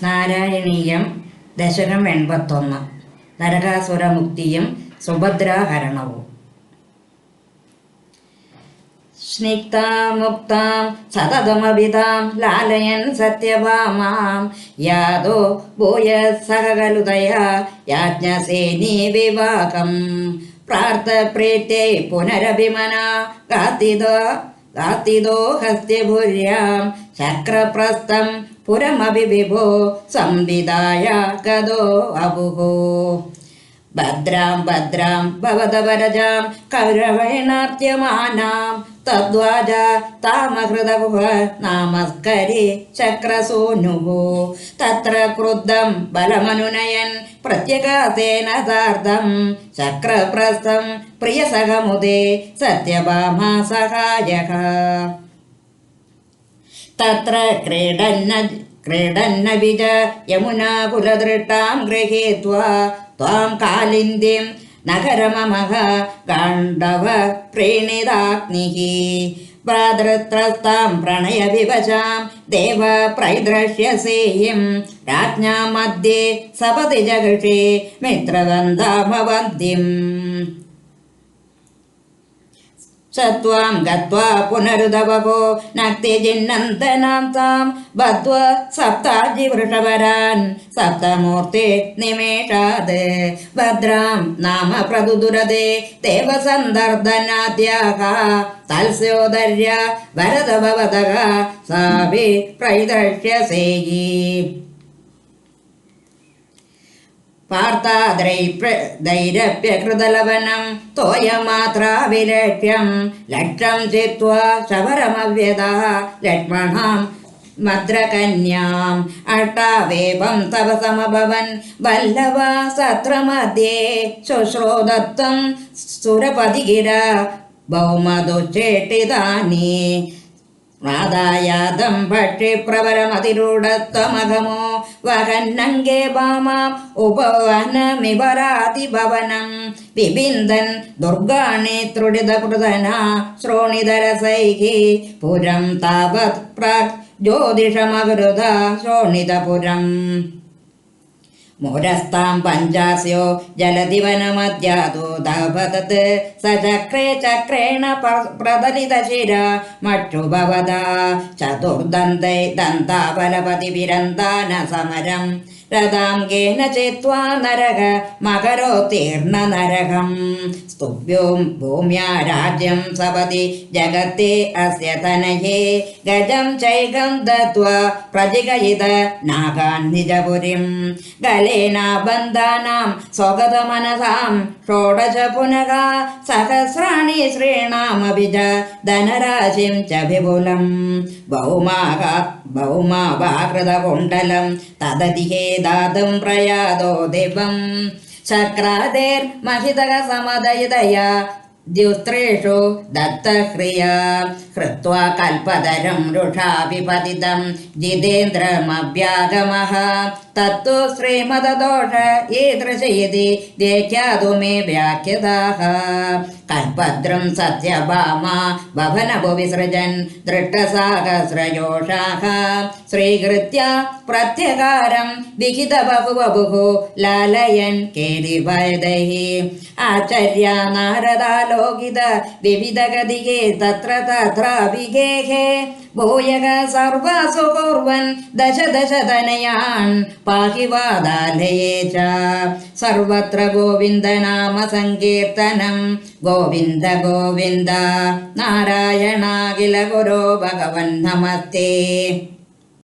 നാരായണീയം ദശകം 81 നരകാസുരമുക്തിയും സുഭദ്രാഹരണവും. സ്നിഗ്ധാം മുക്താം സതതമഭിതാം ലാലയൻ സത്യഭാമാം യാദോ ഭൂയസഹകലുതയാ യാജ്ഞസേനീ വിവാഹം പ്രാർത്ഥപ്രീത്यै പുനരഭിമനാ ഗാത്തിദോ ഹസ്ത്യഭുര്യാം ചക്രപ്രസ്ഥം പുരമഭിവിഭോ സംവിധായ ഗതോ അബുഹോ. ഭദ്രാം ഭദ്രാം ഭവതവരജാം കൗരവേണാർത്യമാനാം തദ്വാജ താമഹൃതഗുഹ നാമസ്കരി ചക്രസൂനുഃ തത്ര ക്രുദ്ധം ബലമനുനയൻ പ്രത്യഗാസേന സാർദ്ധം ചക്രപ്രസ്ഥം പ്രിയസഹമുദേ സത്യഭാമാ സഹായഃ. തത്ര ക്രീഡന്നവിജ യമുനാകുലദൃഷ്ടാം ഗൃഹീത്വാ ത്വാം കാലിന്ദിം നഗരമമഃ ഗാണ്ഡവ പ്രീണിതാഗ്നിഃ പ്രാതൃത്രസ്താം പ്രണയവിവശാം ദേവ പ്രൈദ്രക്ഷ്യസേയം രാജ്ഞാ മധ്യേ സപതി ജഗൃഷേ മിത്രവന്ദാമവന്തിം. സത്വാം ഗത്വാ പുനരുദവകോ നക്തിജിന്നന്തനാം താം ബദ്ധ്വാ സപ്താജിവൃഷവരാൻ സപ്തമൂർത്തി നിമേഷാത് ഭദ്രാം നാമ പ്രദുദുരദേ ദേവസന്ദർദനാദ്യാഃ തൽസ്യോദര്യ വരദഭവതഃ സാഭി പ്രൈദ്രക്ഷ്യസേയി. പാർത്ഥാദ്രൈരപ്യകൃതലവനം തോയമാത്രാവിലക്ഷ്യം ലക്ഷം ചിത്വാ ശബരമവ്യതഃ ലക്ഷ്മണാം മദ്രകന്യാം അഷ്ടാവേപം തപസമഭവൻ വല്ലഭ സത്രമധ്യേ ശുശ്രോതത്വം സുരപതിഗിര ഭൗമദുശ്ചേട്ടിതാനി നാദായാദം ഭക്ഷിപ്രവരമതിരൂഢത്വമഘമോ വഹന്നംഗേ ഭാമാം ഉപവനമിവരാതിഭവനം വിബിന്ദൻ ദുർഗാണി ത്രുടിതകൃതനാ ശ്രോണിതരസൈഃ പുരം താവത് പ്രാഗ് ജ്യോതിഷമകൃത ശോണിതപുരം. മൂരസ്താം പഞ്ചാസ്യോ ജലദിവനമധ്യാതോ ദഭതത് സചക്രേ ചക്രേണ പ്രതലിതശിര മക്ഷുഭവത ചതുർദന്തൈ ദന്താബലപതി വിരന്താന സമരം രഥാംഗേന ചേത്വാ നരക മകരോത്തീർണ നരകം സ്തുഭ്യോം ഭൂമ്യാ രാജ്യം സപതി ജഗത്തെ അസ്യ തനയേ ഗജം ചൈകം ദത്വാ പ്രജിഗയിത നാഗാൻ നിജപുരിം ഗലേന ബന്ധാനാം സ്വഗതമനസാം ഷോഡശ പുനഃ സഹസ്രാണി ശ്രീണാമഭിജ ധനരാശിം ച വിപുലം ഭൗമാഭാകൃതകുണ്ഡലം തദതിഹേ ദാതും പ്രയാതോ ദിവം ശക്രാദേർമഹിതക സമദയതയാ ദ്യുസ്ത്രേഷു ദത്തഹ്രിയാ ഹൃത്വാ കൽപതരം രുഷാഭിപതിതം ജിതേന്ദ്രമഭ്യാഗമഃ തത്തു ശ്രീമദദോഷ ഈദൃശയതി ദേഖ്യാതു മേ വ്യാഖ്യതാഃ. കൽപദ്രം സത്യഭാമാ ഭവനഭുവിസൃജൻ ദൃഷ്ടസാഹസ്രയോഷാഃ ശ്രീകൃത്യ പ്രത്യകാരം വിഹിത ബഹുബഭുഃ ലാലയൻ കേലിഭയദൈഃ ആചര്യ നാരദാലോകിത വിവിധഗതികേ തത്ര തത്രാഭിഗേഹേ ഭൂയഃ സർവാസു കുർവൻ ദശ ദശ തനയാൻ പാഹി വാദാലയേ ച സർവത്ര ഗോവിന്ദനാമ സങ്കീർത്തനം ഗോവിന്ദ ഗോവിന്ദ നാരായണാഖില ഗുരോ ഭഗവൻ നമസ്തേ.